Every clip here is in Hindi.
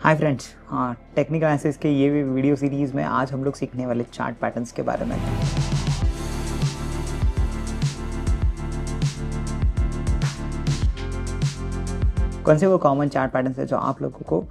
हाय फ्रेंड्स, हाँ, टेक्निकल एनालिसिस के ये वीडियो सीरीज़ में आज हम लोग सीखने वाले चार्ट पैटर्न्स के बारे में। कौन से वो कॉमन चार्ट पैटर्न्स है जो आप लोगों को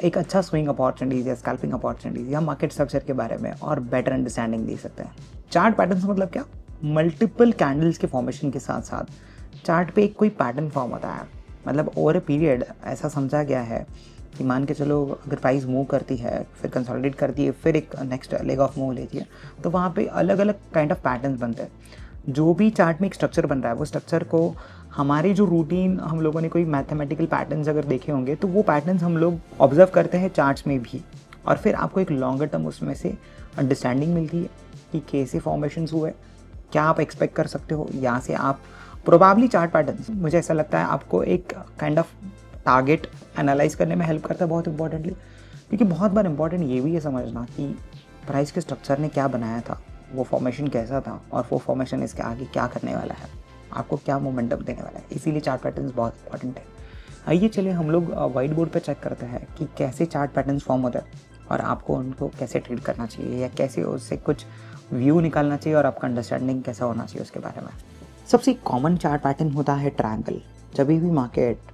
एक अच्छा स्विंग अपॉर्चुनिटीज या स्कैल्पिंग अपॉर्चुनिटीज या मार्केट स्ट्रक्चर के बारे में और बेटर अंडरस्टैंडिंग दे सकते हैं। चार्ट पैटर्न्स मतलब क्या? मल्टीपल कैंडल्स के फॉर्मेशन के साथ साथ चार्ट पे एक कोई पैटर्न फॉर्म होता है। मतलब ओवर ए पीरियड ऐसा समझा गया है कि मान के चलो, अगर प्राइस मूव करती है, फिर कंसोलिडेट करती है, फिर एक नेक्स्ट लेग ऑफ मूव लेती है, तो वहाँ पे अलग अलग काइंड ऑफ पैटर्न्स बनते हैं। जो भी चार्ट में एक स्ट्रक्चर बन रहा है, वो स्ट्रक्चर को हमारे जो रूटीन, हम लोगों ने कोई मैथमेटिकल पैटर्न्स अगर देखे होंगे तो वो पैटर्न्स हम लोग ऑब्जर्व करते हैं चार्ट्स में भी, और फिर आपको एक लॉन्गर टर्म उसमें से अंडरस्टैंडिंग मिलती है कि कैसे फॉर्मेशंस हुए, क्या आप एक्सपेक्ट कर सकते हो। यहाँ से आप प्रोबेबली चार्ट पैटर्न्स, मुझे ऐसा लगता है, आपको एक काइंड ऑफ टारगेट एनालाइज करने में हेल्प करता है बहुत इंपॉर्टेंटली। क्योंकि बहुत बार इंपॉर्टेंट ये भी है समझना कि प्राइस के स्ट्रक्चर ने क्या बनाया था, वो फॉर्मेशन कैसा था, और वो फॉर्मेशन इसके आगे क्या करने वाला है, आपको क्या मोमेंटम देने वाला है। इसीलिए चार्ट पैटर्न्स बहुत इंपॉर्टेंट है। आइए चलिए हम लोग वाइट बोर्ड पर चेक करते हैं कि कैसे चार्ट पैटर्न्स फॉर्म होते हैं और आपको उनको कैसे ट्रीट करना चाहिए या कैसे उससे कुछ व्यू निकालना चाहिए और आपका अंडरस्टैंडिंग कैसा होना चाहिए उसके बारे में। सबसे कॉमन चार्ट पैटर्न होता है ट्रायंगल। जब भी मार्केट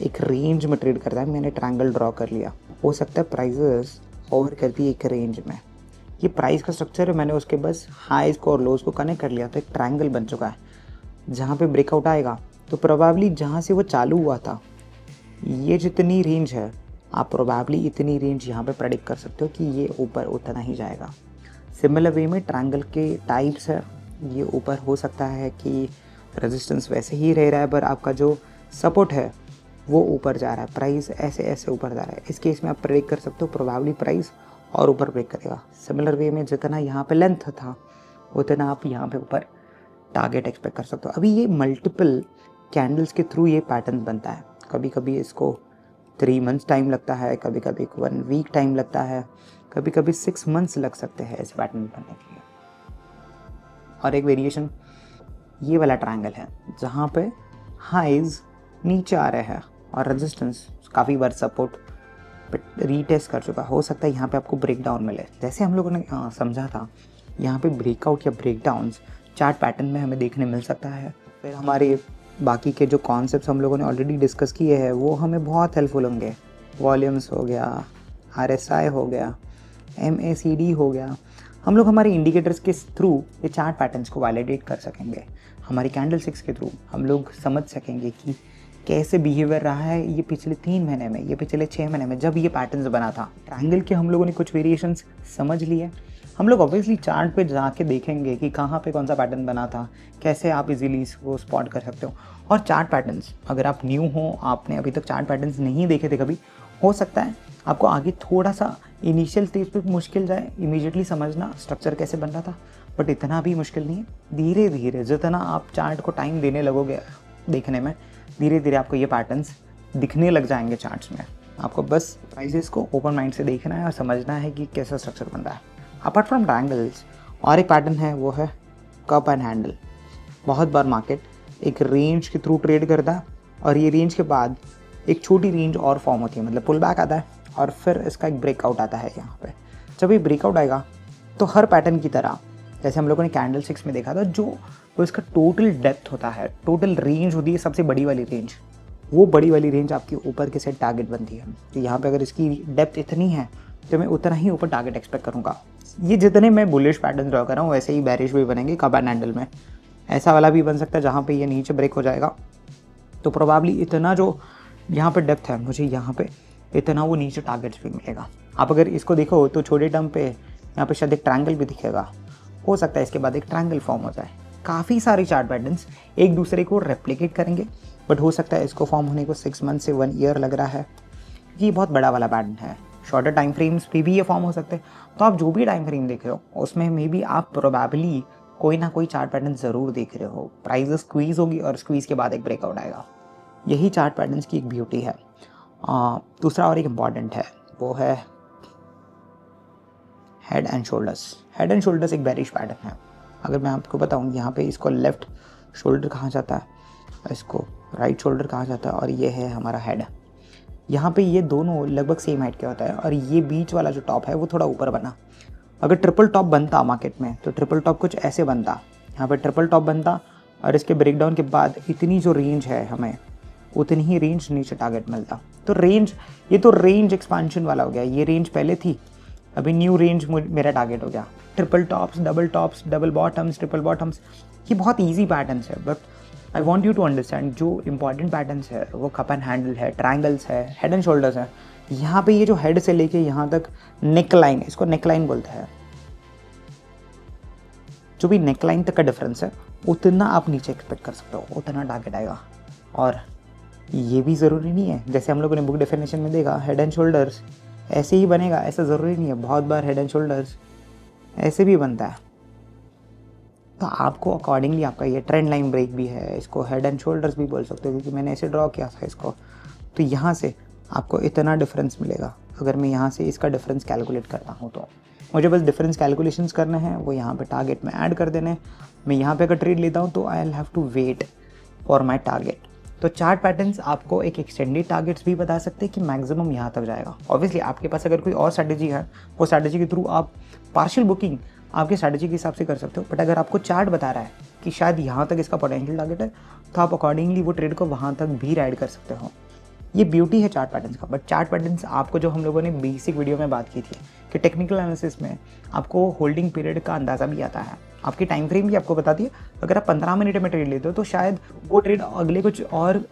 एक रेंज में ट्रेड करता है, मैंने ट्रायंगल ड्रॉ कर लिया, हो सकता है प्राइजेस ओवर करती है एक रेंज में। ये प्राइस का स्ट्रक्चर है, मैंने उसके बस हाईज को और लोज को कनेक्ट कर लिया तो एक ट्रायंगल बन चुका है। जहाँ पे ब्रेकआउट आएगा तो प्रोबेबली जहाँ से वो चालू हुआ था, ये जितनी रेंज है, आप प्रोबेबली इतनी रेंज यहाँ पे प्रेडिक्ट कर सकते हो कि ये ऊपर उतना ही जाएगा। सिमिलर वे में ट्रायंगल के टाइप्स है, ये ऊपर हो सकता है कि रेजिस्टेंस वैसे ही रह रहा है, पर आपका जो सपोर्ट है वो ऊपर जा रहा है, प्राइस ऐसे ऐसे ऊपर जा रहा है। इस केस में आप प्रेडिक्ट कर सकते हो प्रोबेबली प्राइस और ऊपर ब्रेक करेगा। सिमिलर वे में जितना यहाँ पे लेंथ था, उतना आप यहाँ पे ऊपर टारगेट एक्सपेक्ट कर सकते हो। अभी ये मल्टीपल कैंडल्स के थ्रू ये पैटर्न बनता है। कभी कभी इसको 3 मंथ्स टाइम लगता है, कभी कभी 1 वीक टाइम लगता है, कभी कभी 6 मंथ्स लग सकते हैं इस पैटर्न बनने के लिए। और एक वेरिएशन ये वाला ट्रायंगल है जहाँ पे हाइज नीचे आ रहे हैं और रेजिस्टेंस काफ़ी बार सपोर्ट रीटेस्ट कर चुका। हो सकता है यहाँ पे आपको ब्रेक डाउन मिले, जैसे हम लोगों ने समझा था। यहाँ पे ब्रेकआउट या ब्रेक डाउन्स चार्ट पैटर्न में हमें देखने मिल सकता है। फिर हमारे बाकी के जो कॉन्सेप्ट्स हम लोगों ने ऑलरेडी डिस्कस किए हैं वो हमें बहुत हेल्पफुल होंगे। वॉल्यूम्स हो गया, RSI हो गया, MACD हो गया। हम लोग हमारे इंडिकेटर्स के थ्रू ये चार्ट पैटर्न्स को वैलिडेट कर सकेंगे। हमारी कैंडल स्टिक्स के थ्रू हम लोग समझ सकेंगे कि कैसे बिहेवियर रहा है ये पिछले 3 महीने में, ये पिछले 6 महीने में जब ये पैटर्न्स बना था। ट्रायंगल के हम लोगों ने कुछ वेरिएशंस समझ लिए। हम लोग ऑब्वियसली चार्ट पे जाके देखेंगे कि कहाँ पे कौन सा पैटर्न बना था, कैसे आप इजीली इसको स्पॉट कर सकते हो। और चार्ट पैटर्न्स, अगर आप न्यू हो, आपने अभी तक चार्ट पैटर्न्स नहीं देखे थे कभी, हो सकता है आपको आगे थोड़ा सा इनिशियल स्टेज पे मुश्किल जाए इमीडिएटली समझना स्ट्रक्चर कैसे बन रहा था, बट इतना भी मुश्किल नहीं है। धीरे धीरे जितना आप चार्ट को टाइम देने लगोगे देखने में, धीरे धीरे आपको ये पैटर्न्स दिखने लग जाएंगे चार्ट्स में। आपको बस प्राइसेस को ओपन माइंड से देखना है और समझना है कि कैसा स्ट्रक्चर बन रहा है। अपार्ट फ्रॉम ट्रायंगल्स और एक पैटर्न है, वो है कप एंड हैंडल। बहुत बार मार्केट एक रेंज के थ्रू ट्रेड करता है और ये रेंज के बाद एक छोटी रेंज और फॉर्म होती है, मतलब पुल बैक आता है और फिर इसका एक ब्रेकआउट आता है। यहाँ पे जब ये ब्रेकआउट आएगा तो हर पैटर्न की तरह, जैसे हम लोगों ने कैंडल स्टिक्स में देखा था, जो इसका टोटल डेप्थ होता है, टोटल रेंज होती है, सबसे बड़ी वाली रेंज, वो बड़ी वाली रेंज आपकी ऊपर के साइड टारगेट बनती है। तो यहाँ पे अगर इसकी डेप्थ इतनी है तो मैं उतना ही ऊपर टारगेट एक्सपेक्ट करूँगा। ये जितने मैं बुलिश पैटर्न ड्रॉ कर रहा हूँ वैसे ही बैरिश भी बनेंगे कप एंड हैंडल में। ऐसा वाला भी बन सकता है जहाँ पे ये नीचे ब्रेक हो जाएगा तो प्रोबेबली इतना जो यहाँ पे डेप्थ है, मुझे यहाँ पे इतना वो नीचे टारगेट्स भी मिलेगा। आप अगर इसको देखो तो छोटे टर्म पे यहाँ पे शायद एक ट्रायंगल भी दिखेगा। हो सकता है इसके बाद एक ट्रायंगल फॉर्म हो जाए। काफ़ी सारे चार्ट पैटर्न्स एक दूसरे को रेप्लिकेट करेंगे, बट हो सकता है इसको फॉर्म होने को 6 मंथ से 1 ईयर लग रहा है। ये बहुत बड़ा वाला पैटर्न है। शॉर्टर टाइम फ्रेम्स पे भी ये फॉर्म हो सकते हैं। तो आप जो भी टाइम फ्रेम देख रहे हो उसमें मे बी आप प्रोबेबली कोई ना कोई चार्ट पैटर्न ज़रूर देख रहे हो। प्राइस स्क्वीज़ होगी और स्क्वीज़ के बाद एक ब्रेकआउट आएगा। यही चार्ट पैटर्न्स की एक ब्यूटी है। दूसरा और एक इम्पॉर्टेंट है, वो है head and shoulders. Head and shoulders एक बेरिश पैटर्न है। अगर मैं आपको बताऊँ, यहाँ पे इसको लेफ़्ट शोल्डर कहा जाता है, इसको राइट शोल्डर कहा जाता है, और ये है हमारा हेड। यहाँ पे ये दोनों लगभग सेम हाइट का होता है और ये बीच वाला जो टॉप है वो थोड़ा ऊपर बना। अगर ट्रिपल टॉप बनता मार्केट में तो ट्रिपल टॉप कुछ ऐसे बनता, यहाँ पे ट्रिपल टॉप बनता और इसके ब्रेकडाउन के बाद इतनी जो रेंज है हमें उतनी ही रेंज नीचे टारगेट मिलता। तो रेंज, ये तो रेंज एक्सपांशन वाला हो गया, ये रेंज पहले थी, अभी न्यू रेंज मेरा टारगेट हो गया। Triple tops, double bottoms, triple bottoms, ये बहुत ईजी पैटर्न्स है, but I want you to understand जो इंपॉर्टेंट पैटर्न्स है वो कप एंड हैंडल है, ट्रायंगल्स है, हेड एंड शोल्डर्स है। यहाँ पे ये जो हेड से लेके यहाँ तक नेक लाइन, इसको नेक लाइन बोलते हैं, जो भी नेक लाइन तक का डिफरेंस है उतना आप नीचे एक्सपेक्ट कर सकते हो, उतना टारगेट आएगा। और ये भी ज़रूरी नहीं है, जैसे हम लोगों ने बुक डेफिनेशन में देखा हेड एंड शोल्डर्स ऐसे ही बनेगा, ऐसा ज़रूरी नहीं है। बहुत बार हेड एंड शोल्डर्स ऐसे भी बनता है, तो आपको अकॉर्डिंगली आपका ये ट्रेंड लाइन ब्रेक भी है, इसको हेड एंड शोल्डर्स भी बोल सकते हो क्योंकि मैंने ऐसे ड्रॉ किया था इसको। तो यहाँ से आपको इतना डिफरेंस मिलेगा। अगर मैं यहाँ से इसका डिफरेंस कैलकुलेट करता हूँ तो मुझे बस डिफरेंस कैलकुलेशंस करने हैं, वो यहाँ पे टारगेट में ऐड कर देने। मैं यहाँ पे अगर ट्रेड लेता हूँ तो I will have to wait for my target. तो चार्ट पैटर्न्स आपको एक एक्सटेंडेड टारगेट्स भी बता सकते हैं कि मैक्सिमम यहाँ तक जाएगा। ऑब्वियसली आपके पास अगर कोई और स्ट्रैटेजी है, वो स्ट्रैटेजी के थ्रू आप पार्शियल बुकिंग आपके स्ट्रैटेजी के हिसाब से कर सकते हो। बट अगर आपको चार्ट बता रहा है कि शायद यहाँ तक इसका पोटेंशियल टारगेट है, तो आप अकॉर्डिंगली वो ट्रेड को वहाँ तक भी राइड कर सकते हो। ये ब्यूटी है चार्ट पैटर्न्स का। बट चार्ट पैटर्न्स आपको, जो हम लोगों ने बेसिक वीडियो में बात की थी कि टेक्निकल एनालिसिस में आपको होल्डिंग पीरियड का अंदाज़ा भी आता है, आपकी टाइम फ्रेम भी आपको बताती है। अगर आप 15 मिनट में ट्रेड लेते हो तो शायद वो ट्रेड अगले कुछ और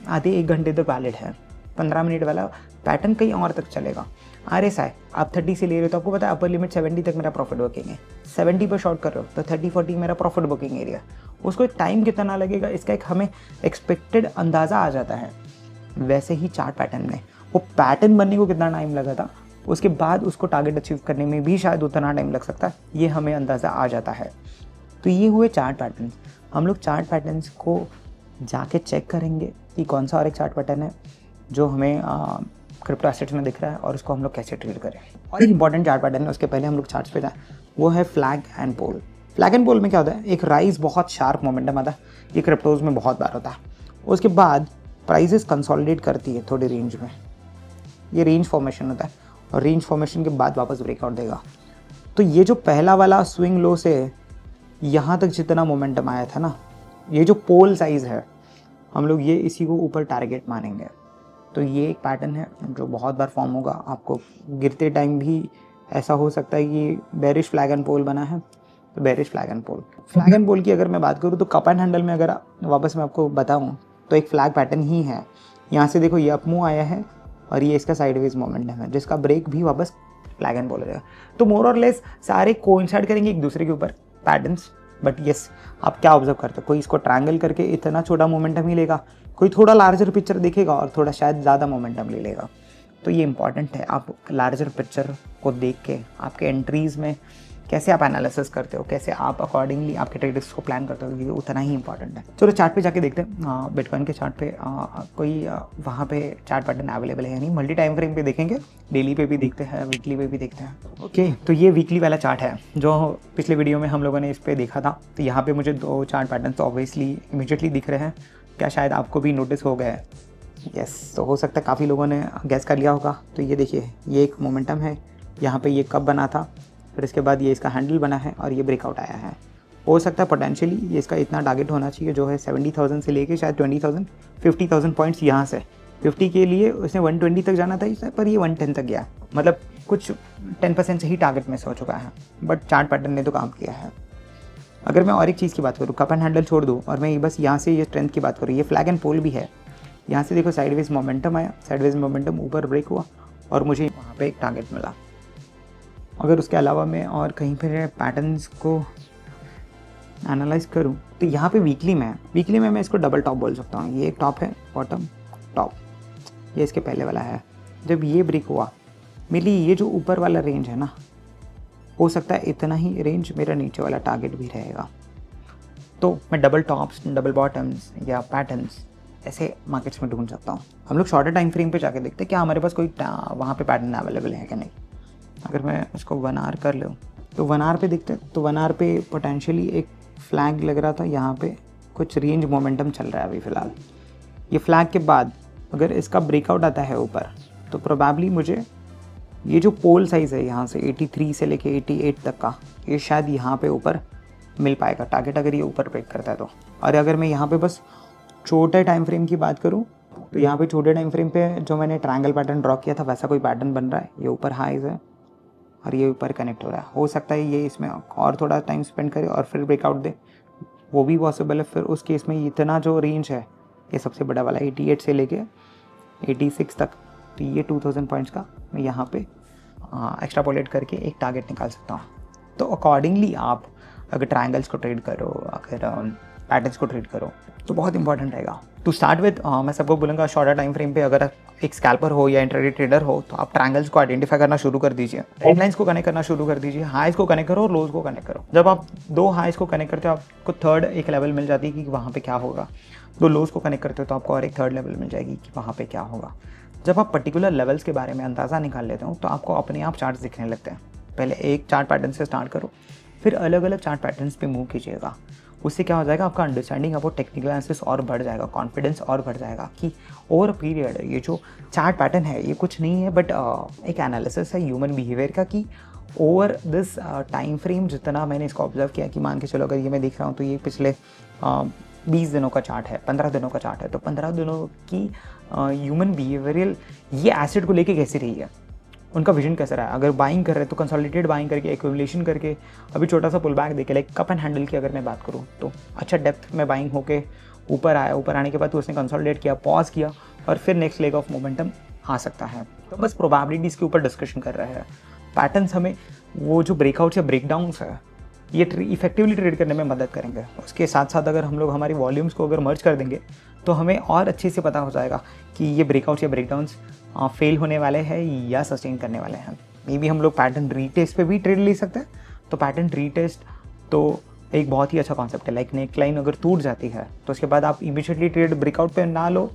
आधे 1 घंटे तक वैलिड है। 15 मिनट वाला पैटर्न कहीं और तक चलेगा। RSI आप 30 से ले रहे हो तो आपको पता है अपर लिमिट 70 तक मेरा प्रॉफिट बुकिंग है। 70 पर शॉर्ट कर रहे हो तो 30-40 मेरा प्रॉफिट बुकिंग एरिया। उसको टाइम कितना लगेगा इसका एक हमें एक्सपेक्टेड अंदाज़ा आ जाता है। वैसे ही चार्ट पैटर्न में वो पैटर्न बनने को कितना टाइम लगा था, उसके बाद उसको टारगेट अचीव करने में भी शायद उतना टाइम लग सकता है, ये हमें अंदाज़ा आ जाता है। तो ये हुए चार्ट पैटर्न। हम लोग चार्ट पैटर्न्स को जाके चेक करेंगे कि कौन सा और एक चार्ट पैटर्न है जो हमें क्रिप्टो एसेट्स में दिख रहा है और उसको हम लोग कैसे ट्रेड करें। और एक इंपॉर्टेंट चार्ट पैटर्न है, उसके पहले हम लोग चार्ट्स पे जाएं, वो है flag and pole. Flag and pole में क्या होता है, एक राइज बहुत शार्प मोमेंटम आता है, ये क्रिप्टोज में बहुत बार होता है। उसके बाद प्राइजेस कंसोलिडेट करती है थोड़ी रेंज में, ये रेंज फॉर्मेशन होता है और रेंज फॉर्मेशन के बाद वापस ब्रेकआउट देगा। तो ये जो पहला वाला स्विंग लो से यहाँ तक जितना मोमेंटम आया था ना, ये जो पोल साइज़ है, हम लोग ये इसी को ऊपर टारगेट मानेंगे। तो ये एक पैटर्न है जो बहुत बार फॉर्म होगा। आपको गिरते टाइम भी ऐसा हो सकता है कि बेरिश फ्लैग एंड पोल बना है, तो bearish flag and pole. Flag and pole की अगर मैं बात करूँ तो कप एंड हैंडल में अगर वापस मैं आपको बताऊँ तो एक फ्लैग पैटर्न ही है। यहाँ से देखो ये अप मूव आया है और ये इसका साइडवेज मोमेंटम है, जिसका ब्रेक भी वापस फ्लैग एंड पोल हो जाएगा। तो मोर और लेस सारे कोइंसाइड करेंगे एक दूसरे के ऊपर पैटर्न्स। बट यस, आप क्या ऑब्जर्व करते हो, कोई इसको ट्रायंगल करके इतना छोटा मोमेंटम ही लेगा, कोई थोड़ा लार्जर पिक्चर देखेगा और थोड़ा शायद ज़्यादा मोमेंटम ले लेगा। तो ये इंपॉर्टेंट है, आप लार्जर पिक्चर को देख के आपके एंट्रीज़ में कैसे आप एनालिसिस करते हो, कैसे आप अकॉर्डिंगली आपके ट्रेड्स को प्लान करते हो, ये उतना ही इंपॉर्टेंट है। चलो चार्ट पे जाके देखते हैं। बिटकॉइन के चार्ट पे कोई वहाँ पे चार्ट पैटर्न अवेलेबल है नहीं। मल्टी टाइम फ्रेम पे देखेंगे, डेली पे भी देखते हैं, वीकली पे भी देखते हैं। ओके, तो ये वीकली वाला चार्ट है जो पिछले वीडियो में हम लोगों ने इस पर देखा था। तो यहाँ पे मुझे 2 चार्ट पैटर्न तो ऑब्वियसली इमीडिएटली दिख रहे हैं। क्या शायद आपको भी नोटिस हो गया है? यस, तो हो सकता है काफ़ी लोगों ने गैस कर लिया होगा। तो ये देखिए, ये एक मोमेंटम है, यहाँ पे ये कब बना था, फिर इसके बाद ये इसका हैंडल बना है और ये ब्रेकआउट आया है। हो सकता है पोटेंशियली ये इसका इतना टारगेट होना चाहिए जो है 70,000 से लेके शायद 20,000 50,000 पॉइंट्स। यहाँ से 50 के लिए उसने 120 तक जाना था इससे, पर ये 110 तक गया, मतलब कुछ 10% से ही टारगेट मिस हो चुका है। बट चार्ट पैटर्न ने तो काम किया है। अगर मैं और एक चीज़ की बात करूँ, कप एंड हैंडल छोड़ दूँ और मैं बस यहाँ से ये स्ट्रेंथ की बात करूँ, ये फ्लैग एंड पोल भी है। यहाँ से देखो साइडवेज मोमेंटम आया, साइडवेज मोमेंटम ऊपर ब्रेक हुआ और मुझे वहाँ पे एक टारगेट मिला। अगर उसके अलावा मैं और कहीं पर पैटर्न्स को एनालाइज करूँ तो यहाँ पे वीकली में मैं इसको डबल टॉप बोल सकता हूँ। ये एक टॉप है, बॉटम टॉप, ये इसके पहले वाला है। जब ये ब्रेक हुआ, मेरे लिए ये जो ऊपर वाला रेंज है ना, हो सकता है इतना ही रेंज मेरा नीचे वाला टारगेट भी रहेगा। तो मैं डबल टॉप्स, डबल बॉटम्स या पैटर्न्स ऐसे मार्केट्स में ढूंढ सकता हूँ। हम लोग शॉर्टर टाइम फ्रेम पे जाके देखते हैं क्या हमारे पास कोई वहाँ पे पैटर्न अवेलेबल है क्या नहीं। अगर मैं इसको 1 आवर कर लूँ तो 1 आवर पे देखते हैं, तो 1 आवर पे पोटेंशियली एक फ्लैग लग रहा था। यहाँ पे कुछ रेंज मोमेंटम चल रहा है अभी फ़िलहाल। ये फ्लैग के बाद अगर इसका ब्रेकआउट आता है ऊपर तो प्रोबेबली मुझे ये जो पोल साइज़ है यहाँ से 83 से लेके 88 तक का, ये शायद यहाँ पे ऊपर मिल पाएगा टारगेट, अगर ये ऊपर ब्रेक करता है तो। और अगर मैं यहाँ पे बस छोटे टाइम फ्रेम की बात करूँ तो यहाँ पे छोटे टाइम फ्रेम पे जो मैंने ट्रायंगल पैटर्न ड्रॉ किया था वैसा कोई पैटर्न बन रहा है। ये ऊपर हाइज है और ये ऊपर कनेक्ट हो रहा है। हो सकता है ये इसमें और थोड़ा टाइम स्पेंड करे और फिर ब्रेकआउट दे, वो भी पॉसिबल है। फिर उस केस में इतना जो रेंज है ये सबसे बड़ा वाला 88 से लेके 86 तक, तो ये 2000 पॉइंट्स का मैं यहाँ पे एक्स्ट्रापोलेट करके एक टारगेट निकाल सकता हूँ। तो अकॉर्डिंगली आप अगर ट्रायंगल्स को ट्रेड करो, अगर पैटर्न्स को ट्रेड करो तो बहुत इंपॉर्टेंट रहेगा। टू स्टार्ट विद मैं सबको बोलूँगा शॉर्टर टाइम फ्रेम पे अगर एक स्कैल्पर हो या इंट्राडे ट्रेडर हो तो आप ट्रायंगल्स को आइडेंटिफाई करना शुरू कर दीजिए, ट्रेंड लाइंस को कनेक्ट करना शुरू कर दीजिए, हाइज को कनेक्ट करो और लोज को कनेक्ट करो। जब आप दो हाइज को कनेक्ट करते हो आपको थर्ड एक लेवल मिल जाती है कि वहाँ पे क्या होगा। दो लोज को कनेक्ट करते हो तो आपको और एक थर्ड लेवल मिल जाएगी कि वहाँ पे क्या होगा। जब आप पर्टिकुलर लेवल्स के बारे में अंदाज़ा निकाल लेते हो तो आपको अपने आप चार्ट्स दिखने लगते हैं। पहले एक चार्ट पैटर्न से स्टार्ट करो, फिर अलग अलग चार्ट पैटर्न्स पे मूव कीजिएगा। उससे क्या हो जाएगा, आपका अंडरस्टैंडिंग अबाउट टेक्निकल एनालिसिस और बढ़ जाएगा, कॉन्फिडेंस और बढ़ जाएगा कि ओवर पीरियड ये जो चार्ट पैटर्न है ये कुछ नहीं है बट एक एनालिसिस है ह्यूमन बिहेवियर का कि ओवर दिस टाइम फ्रेम जितना मैंने इसको ऑब्जर्व किया कि मान के चलो अगर ये मैं देख रहा हूँ तो ये पिछले 20 दिनों का चार्ट है, 15 दिनों का चार्ट है, तो 15 दिनों की ह्यूमन बिहेवियरल ये एसेट को लेके कैसी रही है, उनका विजन कैसा रहा है। अगर बाइंग कर रहे हैं तो कंसोलिडेटेड बाइंग करके, एक्यूमुलेशन करके, अभी छोटा सा पुल बैक देके, लाइक कप एंड हैंडल की अगर मैं बात करूँ तो अच्छा डेप्थ में बाइंग होके ऊपर आया, ऊपर आने के बाद तो उसने कंसोलिडेट किया, पॉज किया और फिर नेक्स्ट लेग ऑफ मोमेंटम आ सकता है। तो बस प्रोबेबिलिटीज़ के ऊपर डिस्कशन कर रहे हैं। पैटर्न्स हमें वो जो ब्रेकआउट्स या ब्रेकडाउन्स है ये इफेक्टिवली ट्रेड करने में मदद करेंगे। उसके साथ साथ अगर हम लोग हमारी वॉल्यूम्स को अगर मर्ज कर देंगे तो हमें और अच्छे से पता हो जाएगा कि ये ब्रेकआउट्स या ब्रेकडाउन्स फेल होने वाले हैं या सस्टेन करने वाले हैं। मे बी हम लोग पैटर्न रीटेस्ट पे भी ट्रेड ले सकते हैं। तो पैटर्न रीटेस्ट तो एक बहुत ही अच्छा कॉन्सेप्ट है। लाइक नेक लाइन अगर टूट जाती है तो उसके बाद आप इमीडिएटली ट्रेड ब्रेकआउट पे ना लो,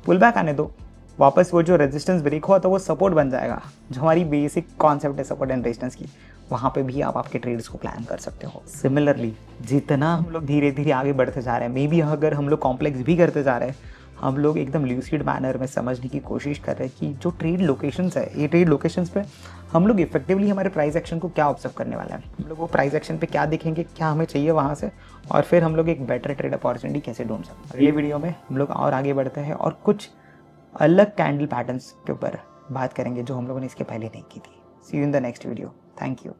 पुल बैक आने दो, वापस वो जो रेजिस्टेंस ब्रेक हुआ तो वो सपोर्ट बन जाएगा। जो हमारी बेसिक कॉन्सेप्ट है सपोर्ट एंड रेजिस्टेंस की, वहाँ पे भी आप आपके ट्रेड्स को प्लान कर सकते हो। सिमिलरली जितना हम लोग धीरे धीरे आगे बढ़ते जा रहे हैं, मे बी अगर हम लोग कॉम्प्लेक्स भी करते जा रहे हैं, हम लोग एकदम ल्यूसिड मैनर में समझने की कोशिश कर रहे हैं कि जो ट्रेड लोकेशंस है, ये ट्रेड लोकेशंस पे हम लोग इफेक्टिवली हमारे प्राइस एक्शन को क्या ऑब्जर्व करने वाले हैं, हम लोग वो प्राइस एक्शन पे क्या देखेंगे, क्या हमें चाहिए वहाँ से, और फिर हम लोग एक बेटर ट्रेड अपॉर्चुनिटी कैसे ढूंढ सकते हैं। अगले वीडियो में हम लोग और आगे बढ़ते हैं और कुछ अलग कैंडल पैटर्न्स के ऊपर बात करेंगे जो हम लोगों ने इसके पहले नहीं की थी। See you in the next video. Thank you.